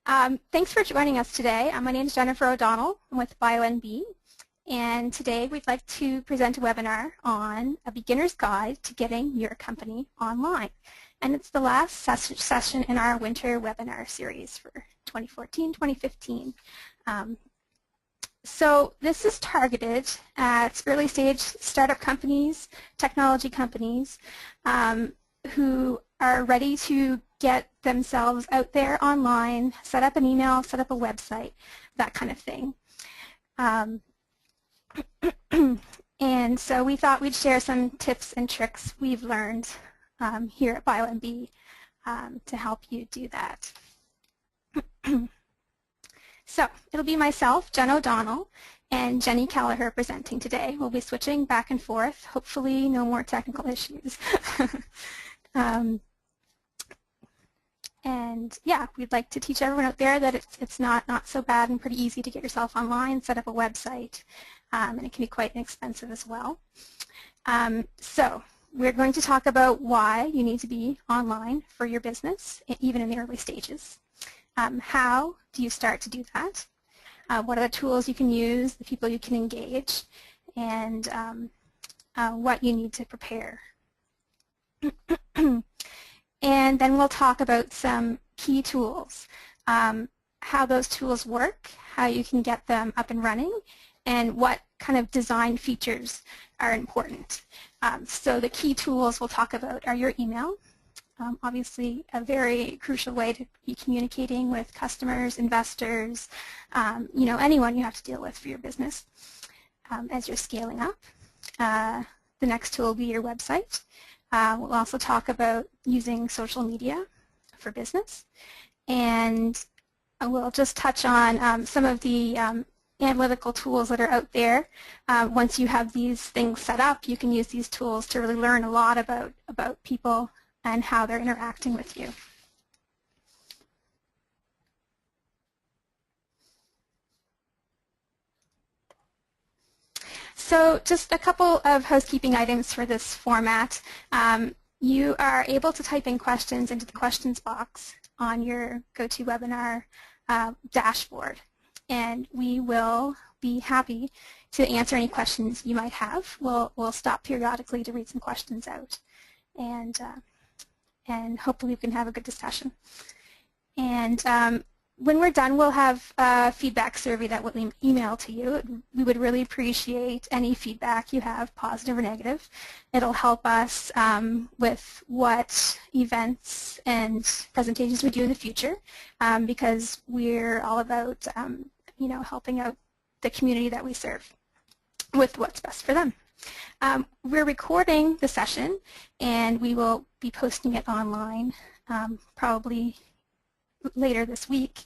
Thanks for joining us today. My name is Jennifer O'Donnell. I'm with BioNB, and today we'd like to present a webinar on a beginner's guide to getting your company online. And it's the last session in our winter webinar series for 2014-2015. So this is targeted at early stage startup companies, technology companies who are ready to get themselves out there online, set up an email, set up a website, that kind of thing. And so we thought we'd share some tips and tricks we've learned here at BioNB to help you do that. So it'll be myself, Jen O'Donnell, and Jenny Kelleher presenting today. We'll be switching back and forth. Hopefully no more technical issues. And yeah, we'd like to teach everyone out there that it's not so bad and pretty easy to get yourself online, set up a website, and it can be quite inexpensive as well. So we're going to talk about why you need to be online for your business, even in the early stages. How do you start to do that? What are the tools you can use, the people you can engage, and what you need to prepare. And then we'll talk about some key tools, how those tools work, how you can get them up and running, and what kind of design features are important. So the key tools we'll talk about are your email, obviously a very crucial way to be communicating with customers, investors, anyone you have to deal with for your business as you're scaling up. The next tool will be your website. We'll also talk about using social media for business, and we'll just touch on some of the analytical tools that are out there. Once you have these things set up, you can use these tools to really learn a lot about people and how they're interacting with you. So just a couple of housekeeping items for this format. You are able to type in questions into the questions box on your GoToWebinar dashboard, and we will be happy to answer any questions you might have. We'll stop periodically to read some questions out, and hopefully we can have a good discussion. And when we're done, we'll have a feedback survey that we'll email to you. We would really appreciate any feedback you have, positive or negative. It'll help us with what events and presentations we do in the future, because we're all about helping out the community that we serve with what's best for them. We're recording the session, and we will be posting it online probably later this week,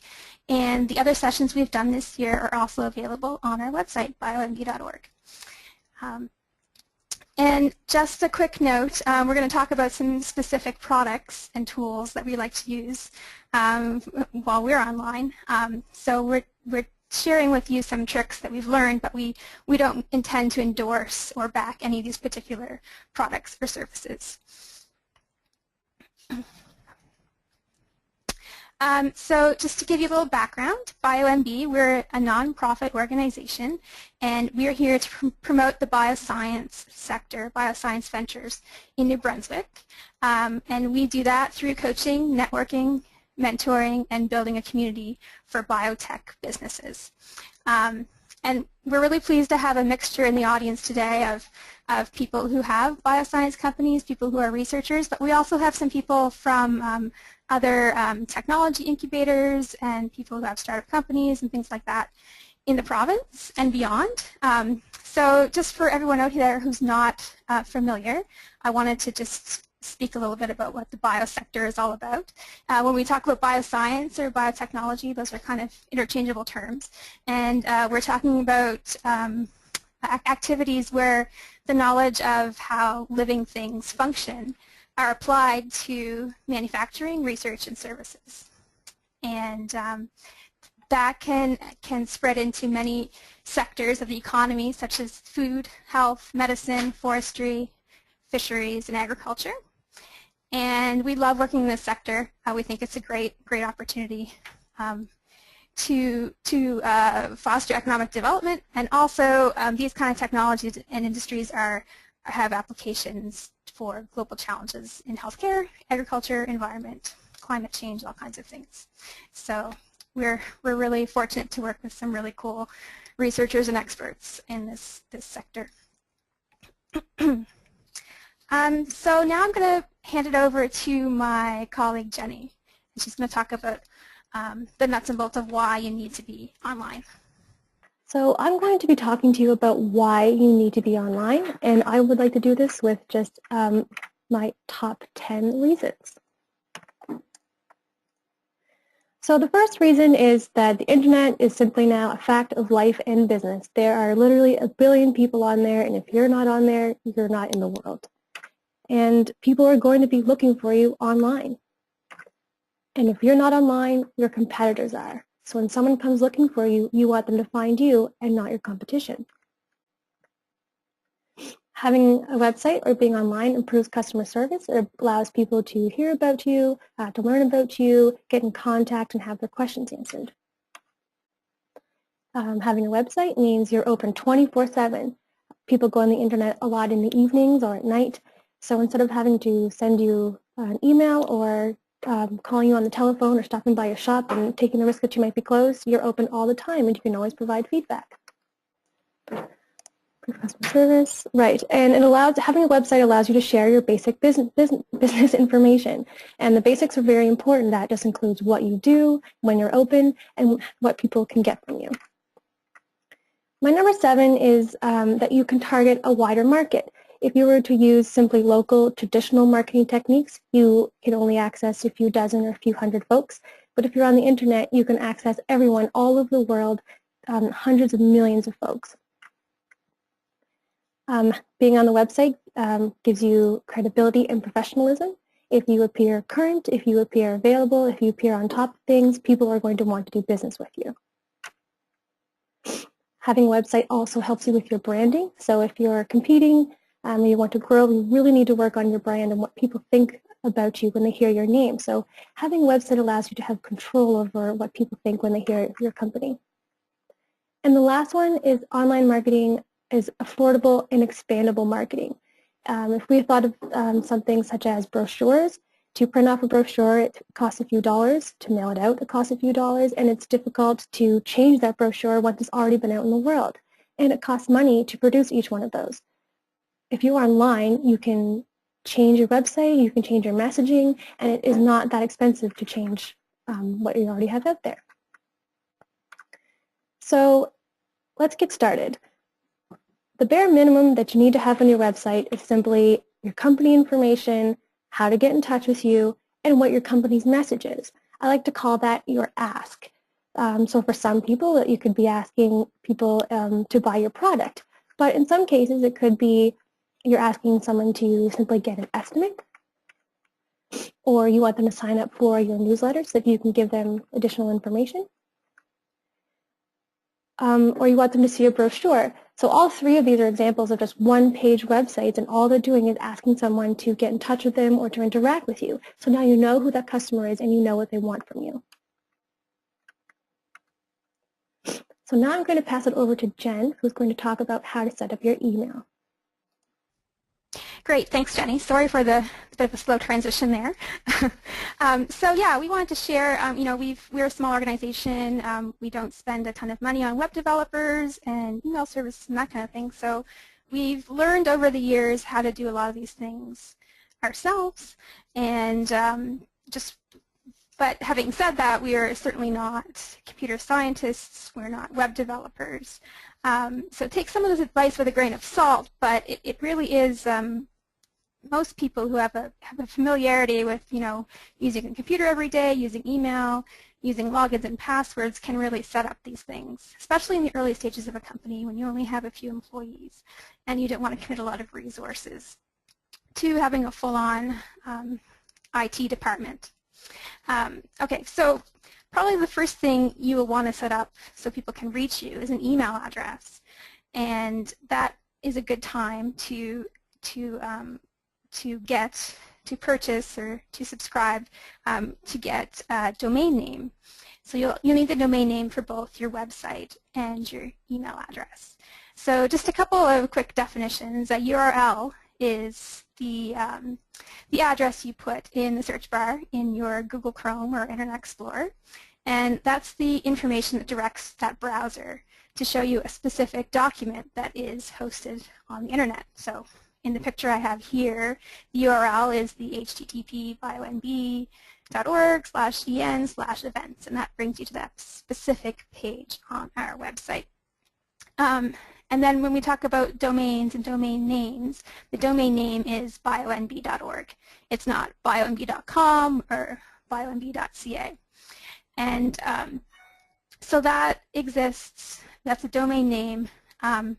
and the other sessions we've done this year are also available on our website, bionb.org. And just a quick note, we're going to talk about some specific products and tools that we like to use while we're online. So we're sharing with you some tricks that we've learned, but we don't intend to endorse or back any of these particular products or services. So just to give you a little background, BioNB, we're a nonprofit organization, and we're here to promote the bioscience sector, bioscience ventures in New Brunswick. And we do that through coaching, networking, mentoring, and building a community for biotech businesses. And we're really pleased to have a mixture in the audience today of people who have bioscience companies, people who are researchers, but we also have some people from other technology incubators and people who have startup companies and things like that in the province and beyond. So just for everyone out there who's not familiar, I wanted to just speak a little bit about what the biosector is all about. When we talk about bioscience or biotechnology, those are kind of interchangeable terms. And we're talking about activities where the knowledge of how living things function are applied to manufacturing, research, and services. And that can spread into many sectors of the economy, such as food, health, medicine, forestry, fisheries, and agriculture. And we love working in this sector. We think it's a great opportunity to foster economic development, and also these kind of technologies and industries have applications for global challenges in healthcare, agriculture, environment, climate change, all kinds of things. So we're really fortunate to work with some really cool researchers and experts in this sector. So now I'm going to hand it over to my colleague Jenny, and she's going to talk about the nuts and bolts of why you need to be online. So I'm going to be talking to you about why you need to be online, and I would like to do this with just my top 10 reasons. So the first reason is that the internet is simply now a fact of life and business. There are literally 1 billion people on there, and if you're not on there, you're not in the world. And people are going to be looking for you online. And if you're not online, your competitors are. So when someone comes looking for you, you want them to find you and not your competition. Having a website or being online improves customer service. It allows people to hear about you, to learn about you, get in contact, and have their questions answered. Having a website means you're open 24/7. People go on the internet a lot in the evenings or at night. So instead of having to send you an email or calling you on the telephone or stopping by your shop and taking the risk that you might be closed, you're open all the time and you can always provide feedback. Customer service, right, and having a website allows you to share your basic business information, and the basics are very important. That just includes what you do, when you're open, and what people can get from you. My number 7 is that you can target a wider market. If you were to use simply local traditional marketing techniques, you can only access a few dozen or a few hundred folks, but if you're on the internet, you can access everyone all over the world, hundreds of millions of folks. Being on the website gives you credibility and professionalism. If you appear current, if you appear available, if you appear on top of things, people are going to want to do business with you. Having a website also helps you with your branding. So if you're competing and you want to grow, you really need to work on your brand and what people think about you when they hear your name. So having a website allows you to have control over what people think when they hear your company. And the last one is online marketing is affordable and expandable marketing. If we thought of something such as brochures, to print off a brochure, it costs a few dollars. To mail it out, it costs a few dollars, and it's difficult to change that brochure once it's already been out in the world. And it costs money to produce each one of those. If you're online, you can change your website, you can change your messaging, and it is not that expensive to change what you already have out there. So let's get started. The bare minimum that you need to have on your website is simply your company information, how to get in touch with you, and what your company's message is. I like to call that your ask. So for some people, you could be asking people to buy your product. But in some cases, it could be you're asking someone to simply get an estimate, or you want them to sign up for your newsletter so that you can give them additional information. Or you want them to see a brochure. So all 3 of these are examples of just one-page websites, and all they're doing is asking someone to get in touch with them or to interact with you. So now you know who that customer is and you know what they want from you. So now I'm going to pass it over to Jen, who's going to talk about how to set up your email. Great, thanks Jenny. Sorry for the bit of a slow transition there. So yeah, we wanted to share, we're a small organization. We don't spend a ton of money on web developers and email services and that kind of thing. So we've learned over the years how to do a lot of these things ourselves. And but having said that, we are certainly not computer scientists. We're not web developers. So take some of this advice with a grain of salt, but it really is most people who have a familiarity with, using a computer every day, using email, using logins and passwords can really set up these things, especially in the early stages of a company when you only have a few employees and you don't want to commit a lot of resources to having a full-on IT department. Okay, so probably the first thing you will want to set up so people can reach you is an email address, and that is a good time to purchase or to subscribe to get a domain name. So you'll need the domain name for both your website and your email address. So just a couple of quick definitions. A URL is the address you put in the search bar in your Google Chrome or Internet Explorer. And that's the information that directs that browser to show you a specific document that is hosted on the Internet. So in the picture I have here, the URL is the http bionb.org/en/events, and that brings you to that specific page on our website. And then when we talk about domains and domain names, the domain name is bionb.org. It's not bionb.com or bionb.ca. And so that exists, that's a domain name, and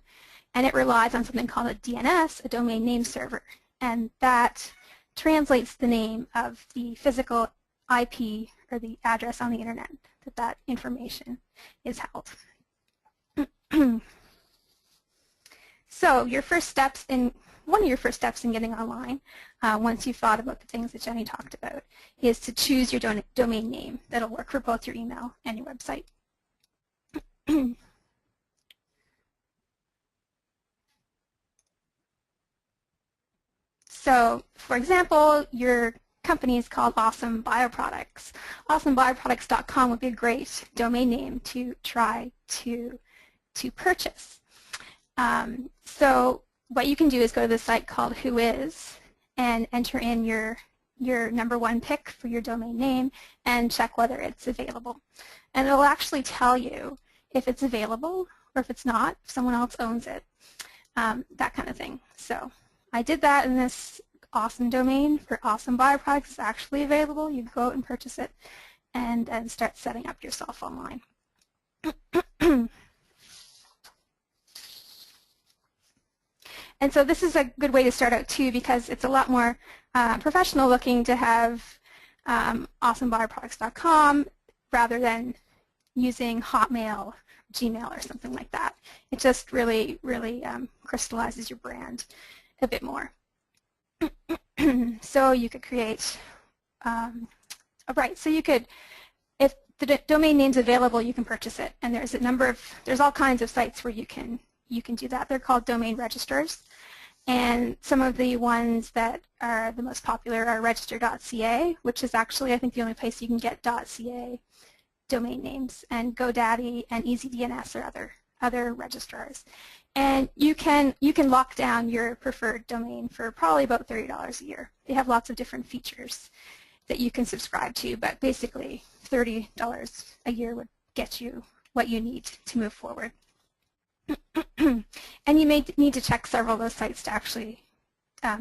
it relies on something called a DNS, a domain name server. And that translates the name of the physical IP or the address on the Internet that information is held. So your first steps one of your first steps in getting online, once you've thought about the things that Jenny talked about, is to choose your domain name that'll work for both your email and your website. So, for example, your company is called Awesome Bioproducts. AwesomeBioproducts.com would be a great domain name to try to purchase. So what you can do is go to the site called Whois and enter in your #1 pick for your domain name and check whether it's available. And it'll actually tell you if it's available or if it's not, if someone else owns it, that kind of thing. So I did that, and this awesome domain for Awesome Bioproducts is actually available. You can go out and purchase it and start setting up yourself online. And so this is a good way to start out too, because it's a lot more professional looking to have awesomebioproducts.com rather than using Hotmail, Gmail, or something like that. It just really crystallizes your brand a bit more. So you could create, so you could, if the domain name's available, you can purchase it. And there's all kinds of sites where you can do that. They're called domain registrars. And some of the ones that are the most popular are register.ca, which is actually, I think, the only place you can get .ca domain names, and GoDaddy and EasyDNS are other registrars. And you can lock down your preferred domain for probably about $30 a year. They have lots of different features that you can subscribe to, but basically $30 a year would get you what you need to move forward. And you may need to check several of those sites to actually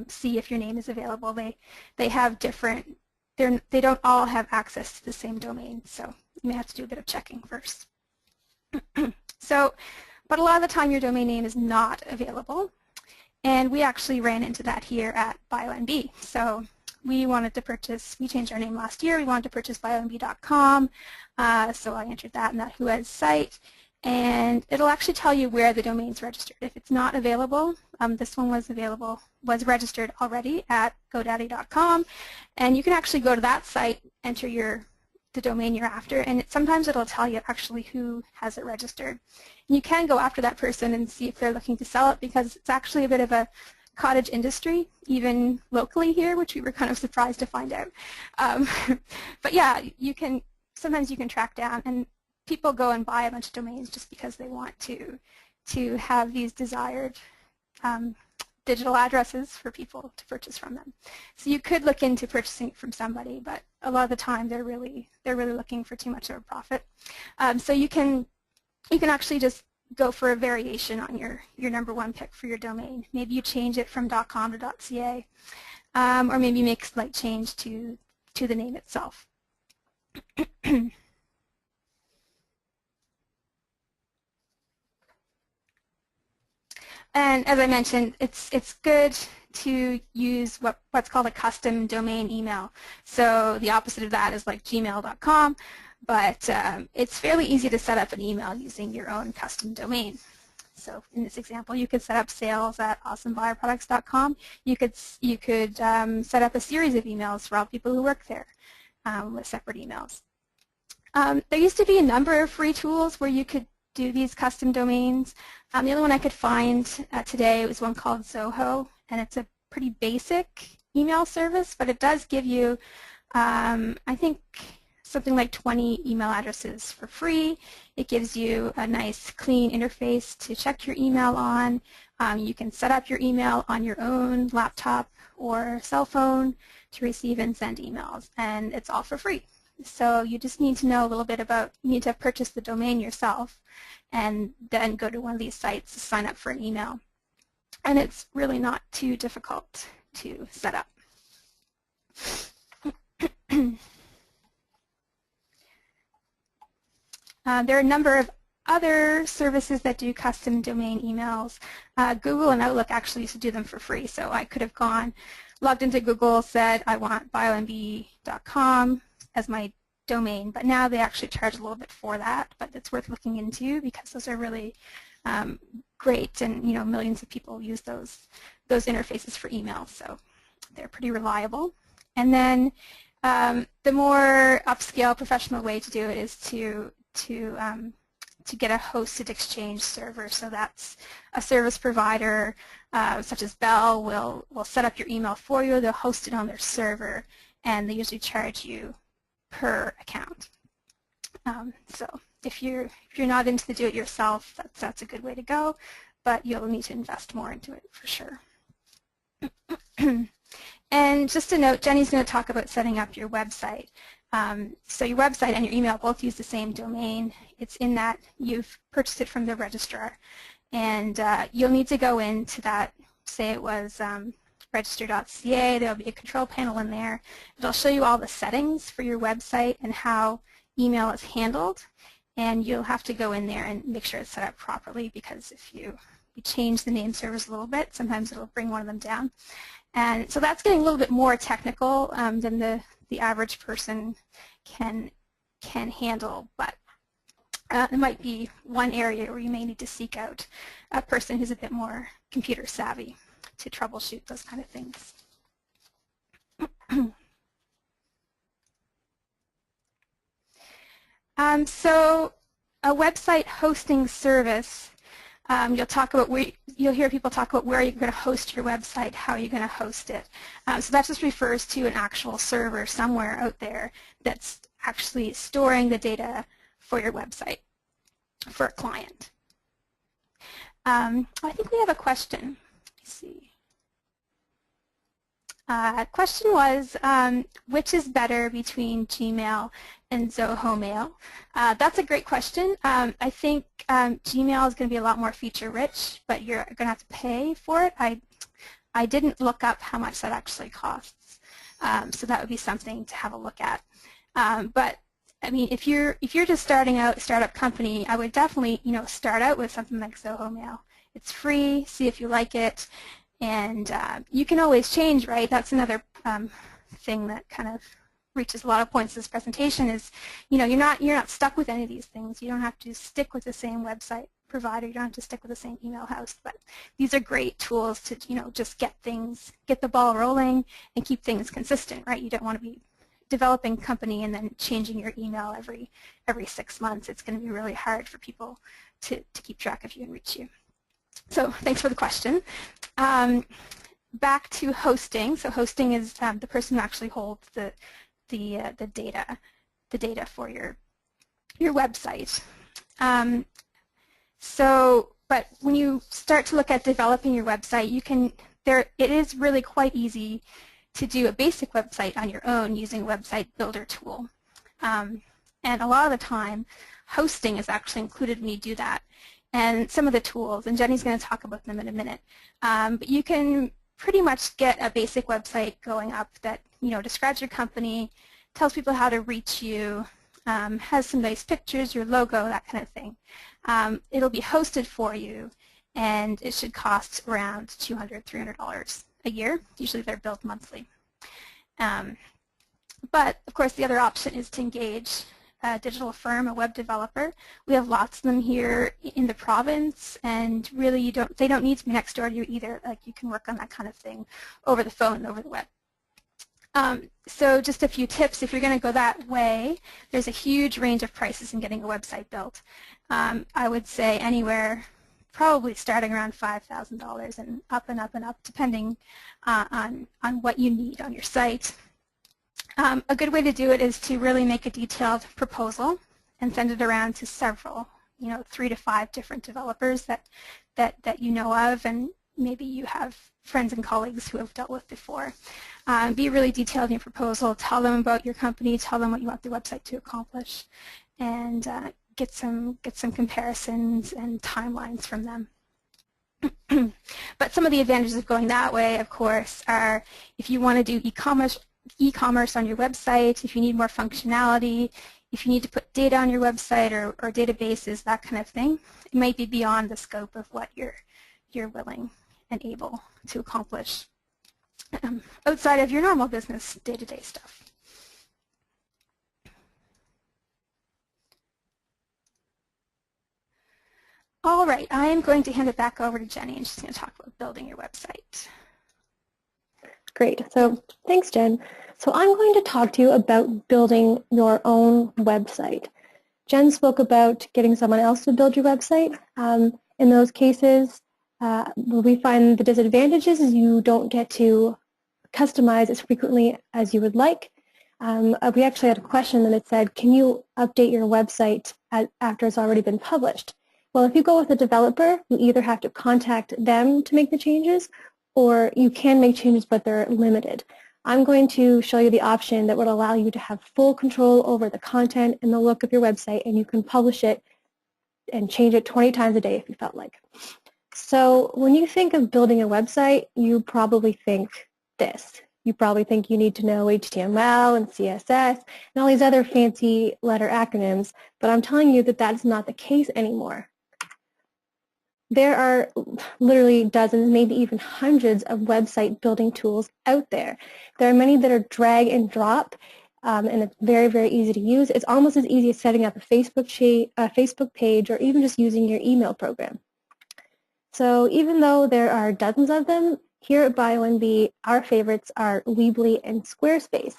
see if your name is available. They have different, they don't all have access to the same domain, so you may have to do a bit of checking first. But a lot of the time your domain name is not available, and we actually ran into that here at BioNB. So we changed our name last year. We wanted to purchase bionb.com, so I entered that in that Whois site. And it'll actually tell you where the domain's registered. If it's not available, this one was registered already at GoDaddy.com, and you can actually go to that site, enter the domain you're after, and sometimes it'll tell you actually who has it registered. And you can go after that person and see if they're looking to sell it, because it's actually a bit of a cottage industry, even locally here, which we were kind of surprised to find out. But yeah, sometimes you can track down, and people go and buy a bunch of domains just because they want to have these desired digital addresses for people to purchase from them. So you could look into purchasing from somebody, but a lot of the time they're really looking for too much of a profit. So you can actually just go for a variation on your #1 pick for your domain. Maybe you change it from .com to .ca, or maybe make a slight change to the name itself. And as I mentioned, it's good to use what's called a custom domain email. So the opposite of that is like gmail.com, but it's fairly easy to set up an email using your own custom domain. So in this example, you could set up sales at awesomebioproducts.com. You could set up a series of emails for all people who work there with separate emails. There used to be a number of free tools where you could do these custom domains. The only one I could find today was one called Zoho, and it's a pretty basic email service, but it does give you, I think, something like 20 email addresses for free. It gives you a nice clean interface to check your email on. You can set up your email on your own laptop or cell phone to receive and send emails, and it's all for free. So you just need to know a little bit about, you need to purchase the domain yourself and then go to one of these sites to sign up for an email. And it's really not too difficult to set up. There are a number of other services that do custom domain emails. Google and Outlook actually used to do them for free, so I could have logged into Google, said I want BioNB.com as my domain, but now they actually charge a little bit for that, but it's worth looking into because those are really great, and millions of people use those interfaces for email, so they're pretty reliable. And then the more upscale professional way to do it is to get a hosted Exchange server. So that's a service provider such as Bell will set up your email for you. They'll host it on their server, and they usually charge you per account. So if you're not into the do-it-yourself, that's a good way to go, but you'll need to invest more into it for sure. And just a note, Jenny's going to talk about setting up your website. So your website and your email both use the same domain. It's in that you've purchased it from the registrar, and you'll need to go into that, say it was register.ca. There'll be a control panel in there. It'll show you all the settings for your website and how email is handled, and you'll have to go in there and make sure it's set up properly, because if you change the name servers a little bit, sometimes it'll bring one of them down. And so that's getting a little bit more technical than the average person can handle, but it might be one area where you may need to seek out a person who's a bit more computer savvy to troubleshoot those kind of things. So a website hosting service, you'll hear people talk about where you're going to host your website, how you're going to host it. So that just refers to an actual server somewhere out there that's actually storing the data for your website for a client. I think we have a question. Let's see. Question was, which is better between Gmail and Zoho Mail? That's a great question. I think Gmail is going to be a lot more feature-rich, but you're going to have to pay for it. I didn't look up how much that actually costs, so that would be something to have a look at. But I mean, if you're just starting out, a startup company, I would definitely start out with something like Zoho Mail. It's free. See if you like it. And you can always change, right? That's another thing that kind of reaches a lot of points in this presentation is, you're not stuck with any of these things. You don't have to stick with the same website provider. You don't have to stick with the same email host. But these are great tools to, just get the ball rolling and keep things consistent, right? You don't want to be developing a company and then changing your email every 6 months. It's going to be really hard for people to keep track of you and reach you. So thanks for the question. Back to hosting. So hosting is the person who actually holds the data for your website. But when you start to look at developing your website, it is really quite easy to do a basic website on your own using a website builder tool. And a lot of the time, hosting is actually included when you do that. And some of the tools, and Jenny's going to talk about them in a minute, but you can pretty much get a basic website going up that describes your company, tells people how to reach you, has some nice pictures, your logo, that kind of thing. It'll be hosted for you, and it should cost around $200, $300 a year. Usually they're billed monthly. But of course the other option is to engage a digital firm, a web developer. We have lots of them here in the province, and really they don't need to be next door to you either. Like, you can work on that kind of thing over the phone, over the web. So just a few tips. If you're going to go that way, there's a huge range of prices in getting a website built. I would say anywhere, probably starting around $5,000 and up and up and up, depending on what you need on your site. A good way to do it is to really make a detailed proposal and send it around to several, 3 to 5 different developers that you know of, and maybe you have friends and colleagues who have dealt with before. Be really detailed in your proposal. Tell them about your company. Tell them what you want the website to accomplish, and get some comparisons and timelines from them. But some of the advantages of going that way, of course, are if you want to do e-commerce on your website, if you need more functionality, if you need to put data on your website or databases, that kind of thing, it might be beyond the scope of what you're willing and able to accomplish outside of your normal business day-to-day stuff. All right, I am going to hand it back over to Jenny, and she's going to talk about building your website. Great. So thanks, Jen. So I'm going to talk to you about building your own website. Jen spoke about getting someone else to build your website. In those cases, where we find the disadvantages is you don't get to customize as frequently as you would like. We actually had a question and it said, can you update your website after it's already been published? Well, if you go with a developer, you either have to contact them to make the changes, or you can make changes, but they're limited. I'm going to show you the option that would allow you to have full control over the content and the look of your website, and you can publish it and change it 20 times a day if you felt like. So when you think of building a website, you probably think this. You probably think you need to know HTML and CSS and all these other fancy letter acronyms, but I'm telling you that that's not the case anymore. There are literally dozens, maybe even hundreds of website building tools out there. There are many that are drag and drop, and it's very, very easy to use. It's almost as easy as setting up a Facebook page or even just using your email program. So even though there are dozens of them, here at BioNB, our favorites are Weebly and Squarespace.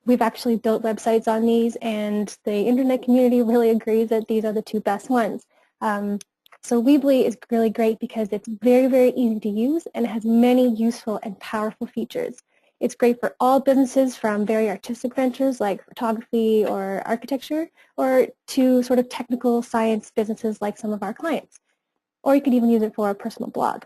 We've actually built websites on these, and the internet community really agrees that these are the two best ones. So Weebly is really great because it's very, very easy to use and it has many useful and powerful features. It's great for all businesses, from very artistic ventures like photography or architecture, or to sort of technical science businesses like some of our clients. Or you could even use it for a personal blog.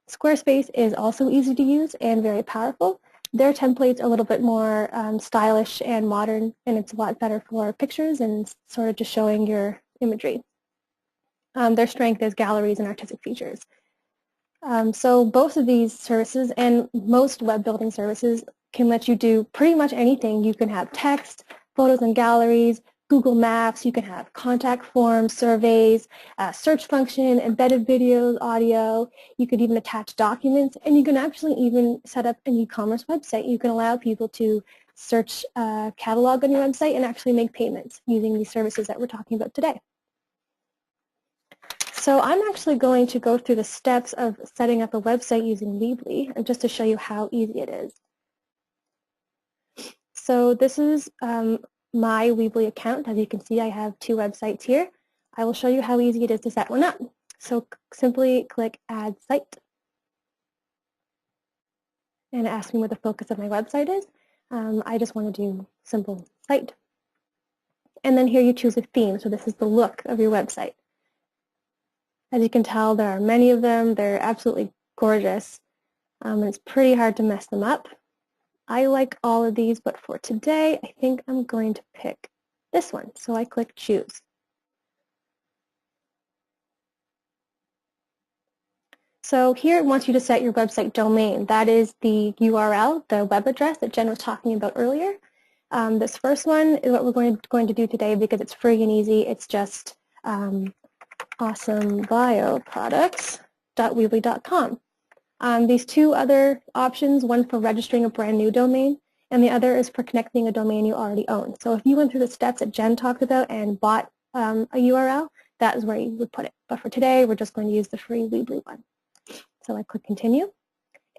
Squarespace is also easy to use and very powerful. Their templates are a little bit more stylish and modern, and it's a lot better for pictures and sort of just showing your imagery. Their strength is galleries and artistic features. So both of these services and most web building services can let you do pretty much anything. You can have text, photos and galleries, Google Maps, you can have contact forms, surveys, search function, embedded videos, audio. You could even attach documents, and you can actually even set up an e-commerce website. You can allow people to search a catalog on your website and actually make payments using these services that we're talking about today. So I'm actually going to go through the steps of setting up a website using Weebly, just to show you how easy it is. So this is my Weebly account. As you can see, I have 2 websites here. I will show you how easy it is to set one up. So simply click Add Site and ask me what the focus of my website is. I just want to do simple site. And then here you choose a theme. So this is the look of your website. As you can tell, there are many of them. They're absolutely gorgeous, and it's pretty hard to mess them up. I like all of these, but for today, I think I'm going to pick this one. So I click Choose. So here it wants you to set your website domain. That is the URL, the web address that Jen was talking about earlier. This first one is what we're going to do today because it's free and easy. It's just awesomebioproducts.weebly.com. These 2 other options, one for registering a brand new domain and the other is for connecting a domain you already own. So if you went through the steps that Jen talked about and bought a URL, that is where you would put it. But for today, we're just going to use the free Weebly one. So I click continue.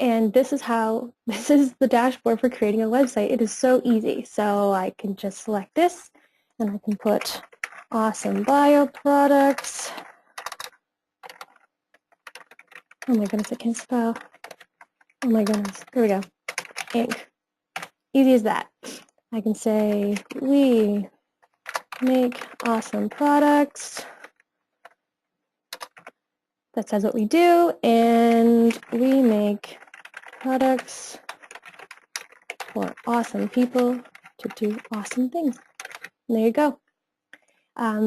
And this is the dashboard for creating a website. It is so easy. So I can just select this, and I can put awesome bio products. Oh my goodness, I can't spell. Oh my goodness, here we go. Inc. Easy as that. I can say, we make awesome products. That says what we do, and we make products for awesome people to do awesome things. And there you go.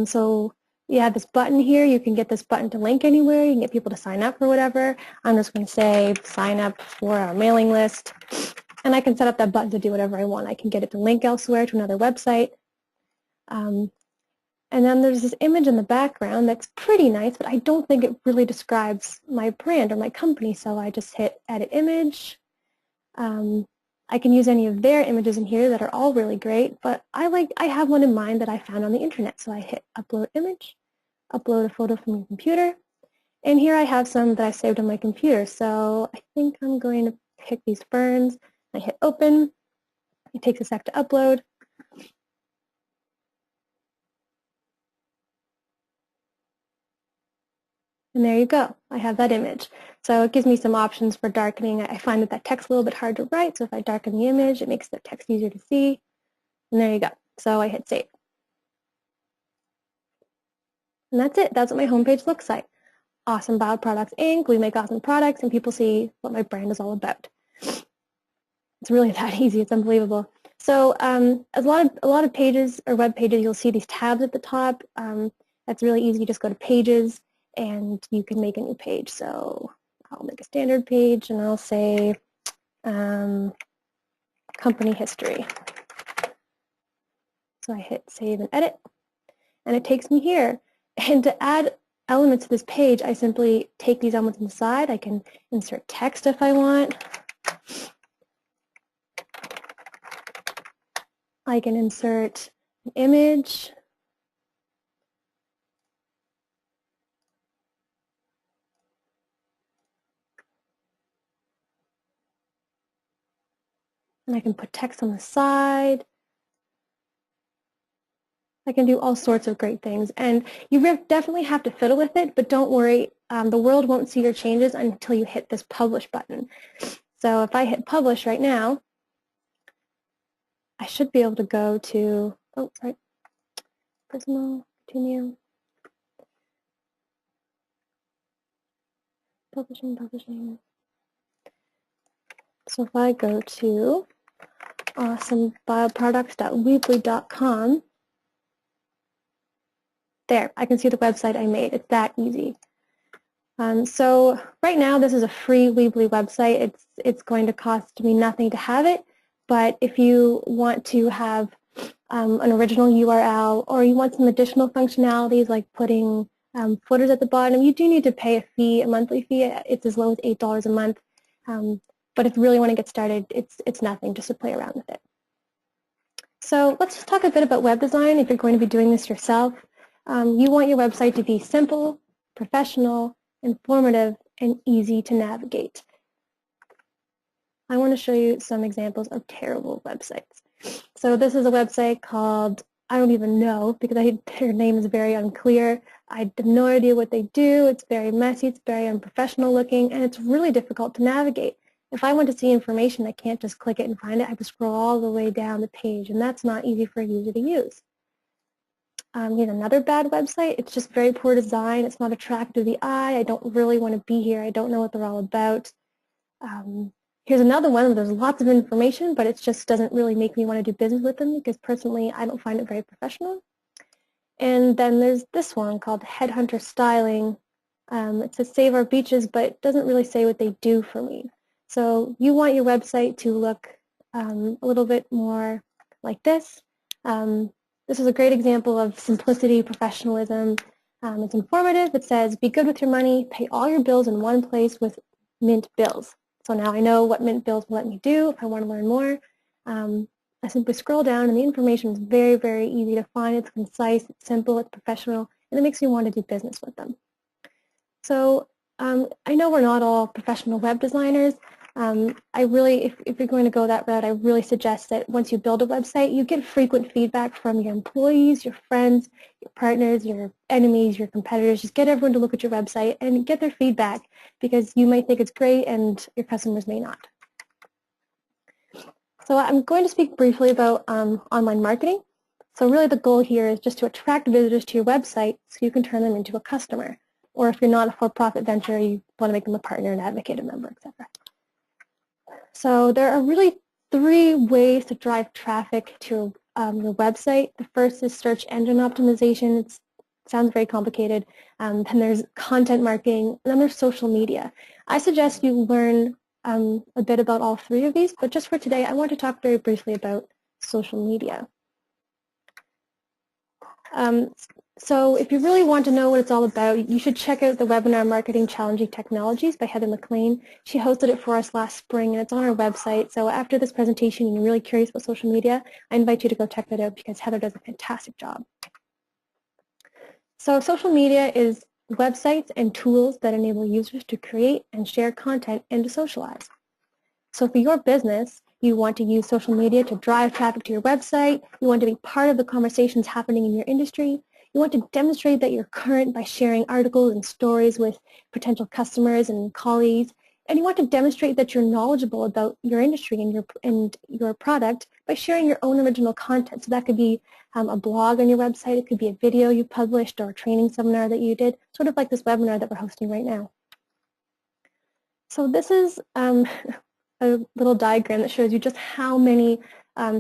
So you have this button here. You can get this button to link anywhere. You can get people to sign up for whatever. I'm just going to say sign up for our mailing list. And I can set up that button to do whatever I want. I can get it to link elsewhere to another website. And then there's this image in the background that's pretty nice, but I don't think it really describes my brand or my company. So I just hit edit image. I can use any of their images in here that are all really great, but I have one in mind that I found on the internet. So I hit upload image, upload a photo from your computer, and here I have some that I saved on my computer. So I think I'm going to pick these ferns. I hit open. It takes a sec to upload. And there you go. I have that image. So it gives me some options for darkening. I find that text a little bit hard to write, so if I darken the image, it makes the text easier to see. And there you go. So I hit save. And that's it. That's what my homepage looks like. Awesome Bio Products Inc. We make awesome products, and people see what my brand is all about. It's really that easy. It's unbelievable. So a lot of pages or web pages, you'll see these tabs at the top. That's really easy. You just go to pages, and you can make a new page. So I'll make a standard page, and I'll say company history. So I hit save and edit, and it takes me here. And to add elements to this page, I simply take these elements on the side. I can insert text if I want. I can insert an image. And I can put text on the side. I can do all sorts of great things. And you definitely have to fiddle with it, but don't worry. The world won't see your changes until you hit this publish button. So if I hit publish right now, I should be able to go to, oh, sorry, personal, continue, publishing. So if I go to awesomebioproducts.weebly.com, there, I can see the website I made. It's that easy. So right now, this is a free Weebly website. It's going to cost me nothing to have it, but if you want to have an original URL or you want some additional functionalities like putting footers at the bottom, you do need to pay a fee, a monthly fee. It's as low as $8 a month. But if you really want to get started, it's nothing just to play around with it. So let's just talk a bit about web design if you're going to be doing this yourself. You want your website to be simple, professional, informative, and easy to navigate. I want to show you some examples of terrible websites. So this is a website called, I don't even know because their name is very unclear. I have no idea what they do. It's very messy, it's very unprofessional looking, and it's really difficult to navigate. If I want to see information, I can't just click it and find it. I have to scroll all the way down the page, and that's not easy for a user to use. Here's another bad website. It's just very poor design. It's not attractive to the eye. I don't really want to be here. I don't know what they're all about. Here's another one where there's lots of information, but it just doesn't really make me want to do business with them because personally I don't find it very professional. And then there's this one called Headhunter Styling. It says save our beaches, but it doesn't really say what they do for me. So you want your website to look a little bit more like this. This is a great example of simplicity, professionalism. It's informative. It says, be good with your money, pay all your bills in one place with Mint Bills. So now I know what Mint Bills will let me do if I want to learn more. I simply scroll down and the information is very, very easy to find. It's concise, it's simple, it's professional, and it makes me want to do business with them. So I know we're not all professional web designers. If you're going to go that route, I really suggest that once you build a website, you get frequent feedback from your employees, your friends, your partners, your enemies, your competitors. Just get everyone to look at your website and get their feedback, because you might think it's great and your customers may not. So I'm going to speak briefly about online marketing. So really the goal here is just to attract visitors to your website so you can turn them into a customer. Or if you're not a for-profit venture, you want to make them a partner, an advocate, a member, etc. So there are really 3 ways to drive traffic to your website. The first is search engine optimization. It sounds very complicated. Then there's content marketing, and then there's social media. I suggest you learn a bit about all 3 of these, but just for today, I want to talk very briefly about social media. So if you really want to know what it's all about, you should check out the webinar Marketing Challenging Technologies by Heather McLean. She hosted it for us last spring, and it's on our website. So after this presentation and you're really curious about social media, I invite you to go check that out because Heather does a fantastic job. So social media is websites and tools that enable users to create and share content and to socialize. So for your business, you want to use social media to drive traffic to your website. You want to be part of the conversations happening in your industry. You want to demonstrate that you're current by sharing articles and stories with potential customers and colleagues. And you want to demonstrate that you're knowledgeable about your industry and your product by sharing your own original content. So that could be a blog on your website. It could be a video you published or a training seminar that you did, sort of like this webinar that we're hosting right now. So this is a little diagram that shows you just how many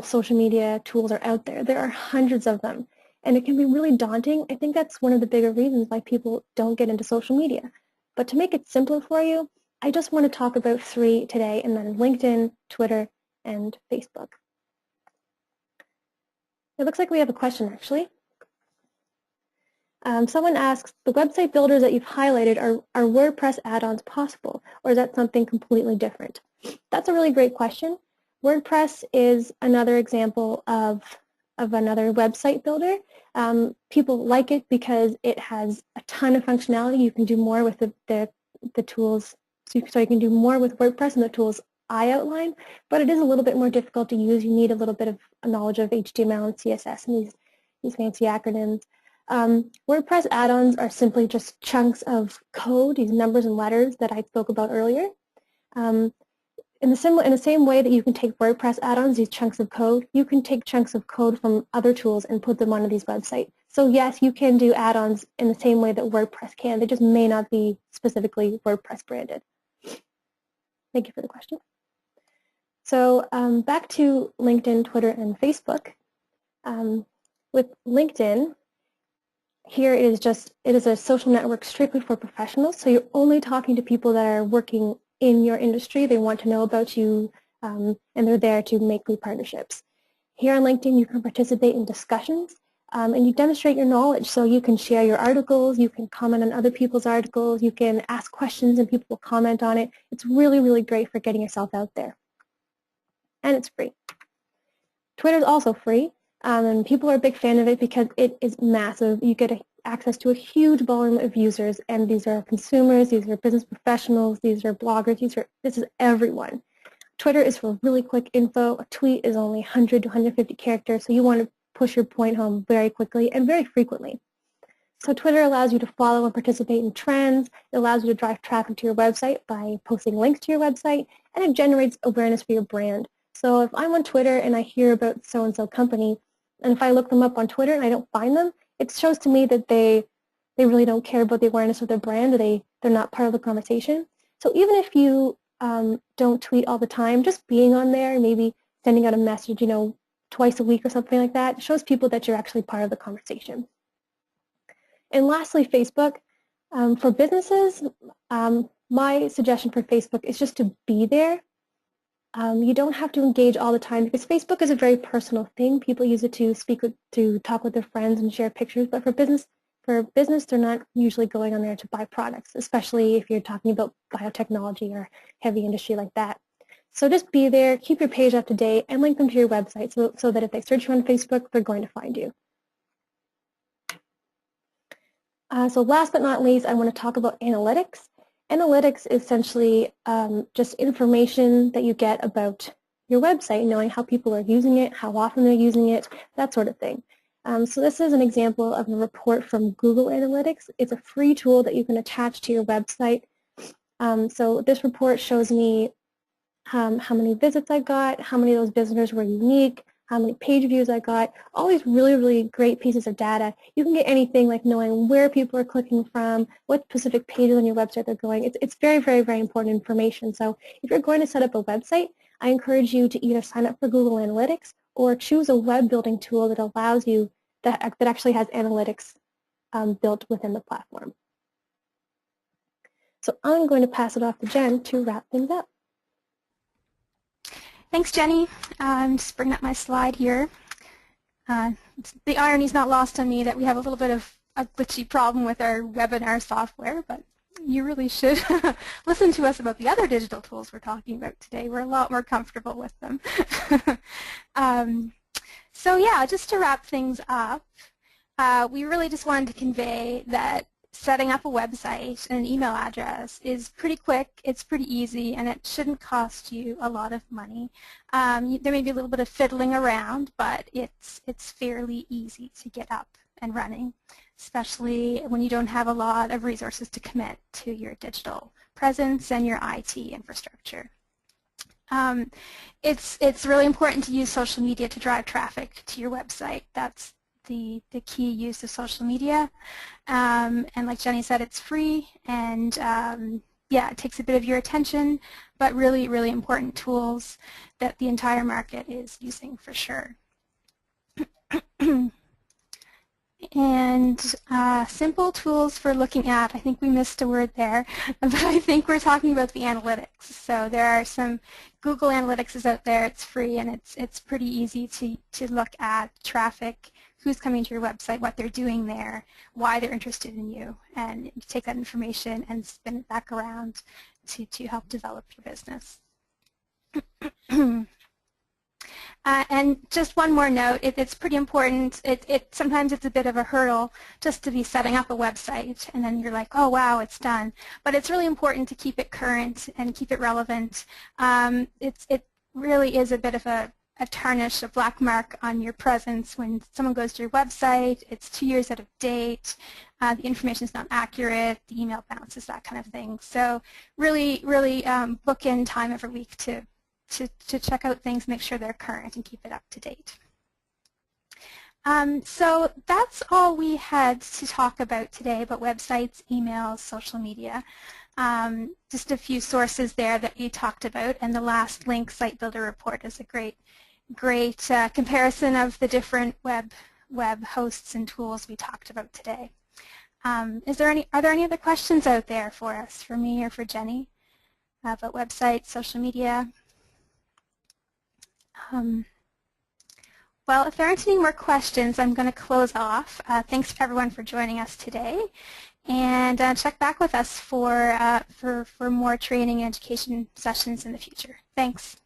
social media tools are out there. There are hundreds of them, and it can be really daunting. I think that's one of the bigger reasons why people don't get into social media. But to make it simpler for you, I just want to talk about 3 today, and then LinkedIn, Twitter, and Facebook. It looks like we have a question, actually. Someone asks, the website builders that you've highlighted, are WordPress add-ons possible, or is that something completely different? That's a really great question. WordPress is another example of another website builder. People like it because it has a ton of functionality. You can do more with the tools. So you can do more with WordPress and the tools I outlined, but it is a little bit more difficult to use. You need a little bit of knowledge of HTML and CSS and these fancy acronyms. WordPress add-ons are simply just chunks of code, these numbers and letters that I spoke about earlier. In the same way that you can take WordPress add-ons, these chunks of code, you can take chunks of code from other tools and put them onto these websites. So yes, you can do add-ons in the same way that WordPress can. They just may not be specifically WordPress branded. Thank you for the question. So back to LinkedIn, Twitter, and Facebook. With LinkedIn, here it is a social network strictly for professionals. So you're only talking to people that are working in your industry. They want to know about you, and they're there to make new partnerships. Here on LinkedIn, you can participate in discussions, and you demonstrate your knowledge. So you can share your articles, you can comment on other people's articles, you can ask questions and people will comment on it. It's really, really great for getting yourself out there. And it's free. Twitter is also free, and people are a big fan of it because it is massive. You get access to a huge volume of users, and these are consumers, these are business professionals, these are bloggers, this is everyone. Twitter is for really quick info. A tweet is only 100 to 150 characters, so you want to push your point home very quickly and very frequently. So Twitter allows you to follow and participate in trends. It allows you to drive traffic to your website by posting links to your website, and it generates awareness for your brand. So if I'm on Twitter and I hear about so-and-so company, and if I look them up on Twitter and I don't find them, it shows to me that they really don't care about the awareness of their brand, or they're not part of the conversation. So even if you don't tweet all the time, just being on there, maybe sending out a message, twice a week or something like that, shows people that you're actually part of the conversation. And lastly, Facebook. For businesses, my suggestion for Facebook is just to be there. You don't have to engage all the time because Facebook is a very personal thing. People use it to talk with their friends and share pictures, but for business, they're not usually going on there to buy products, especially if you're talking about biotechnology or heavy industry like that. So just be there, keep your page up to date, and link them to your website so that if they search you on Facebook, they're going to find you. So last but not least, I want to talk about analytics. Analytics is essentially just information that you get about your website, knowing how people are using it, how often they're using it, that sort of thing. So this is an example of a report from Google Analytics. It's a free tool that you can attach to your website. So this report shows me how many visits I got, how many of those visitors were unique, how many page views I got, all these really, really great pieces of data. You can get anything like knowing where people are clicking from, what specific pages on your website they're going. It's very, very, very important information. So if you're going to set up a website, I encourage you to either sign up for Google Analytics or choose a web building tool that allows you, that actually has analytics built within the platform. So I'm going to pass it off to Jen to wrap things up. Thanks, Jenny. I'm just bringing up my slide here. The irony is not lost on me that we have a little bit of a glitchy problem with our webinar software, but you really should listen to us about the other digital tools we're talking about today. We're a lot more comfortable with them. So yeah, just to wrap things up, we really just wanted to convey that setting up a website and an email address is pretty quick, it's pretty easy, and it shouldn't cost you a lot of money. There may be a little bit of fiddling around, but it's fairly easy to get up and running, especially when you don't have a lot of resources to commit to your digital presence and your IT infrastructure. It's really important to use social media to drive traffic to your website. That's the key use of social media. And like Jenny said, it's free, and yeah, it takes a bit of your attention, but really, really important tools that the entire market is using for sure. And simple tools for looking at, I think we missed a word there, but I think we're talking about the analytics. So there are some Google Analytics is out there, it's free, and it's pretty easy to look at traffic, who's coming to your website, what they're doing there, why they're interested in you, and you take that information and spin it back around to help develop your business. And just one more note, it's pretty important. Sometimes it's a bit of a hurdle just to be setting up a website and then you're like, oh wow, it's done. But it's really important to keep it current and keep it relevant. It really is a bit of a tarnish, a black mark on your presence when someone goes to your website, it's 2 years out of date, the information is not accurate, the email bounces, that kind of thing. So really, really book in time every week to check out things, make sure they're current, and keep it up to date. So that's all we had to talk about today about websites, emails, social media. Just a few sources there that we talked about, and the last link, Site Builder Report, is a great comparison of the different web hosts and tools we talked about today. Are there any other questions out there for us, for me or for Jenny, about websites, social media? Well, if there aren't any more questions, I'm going to close off. Thanks everyone for joining us today, and check back with us for more training and education sessions in the future. Thanks.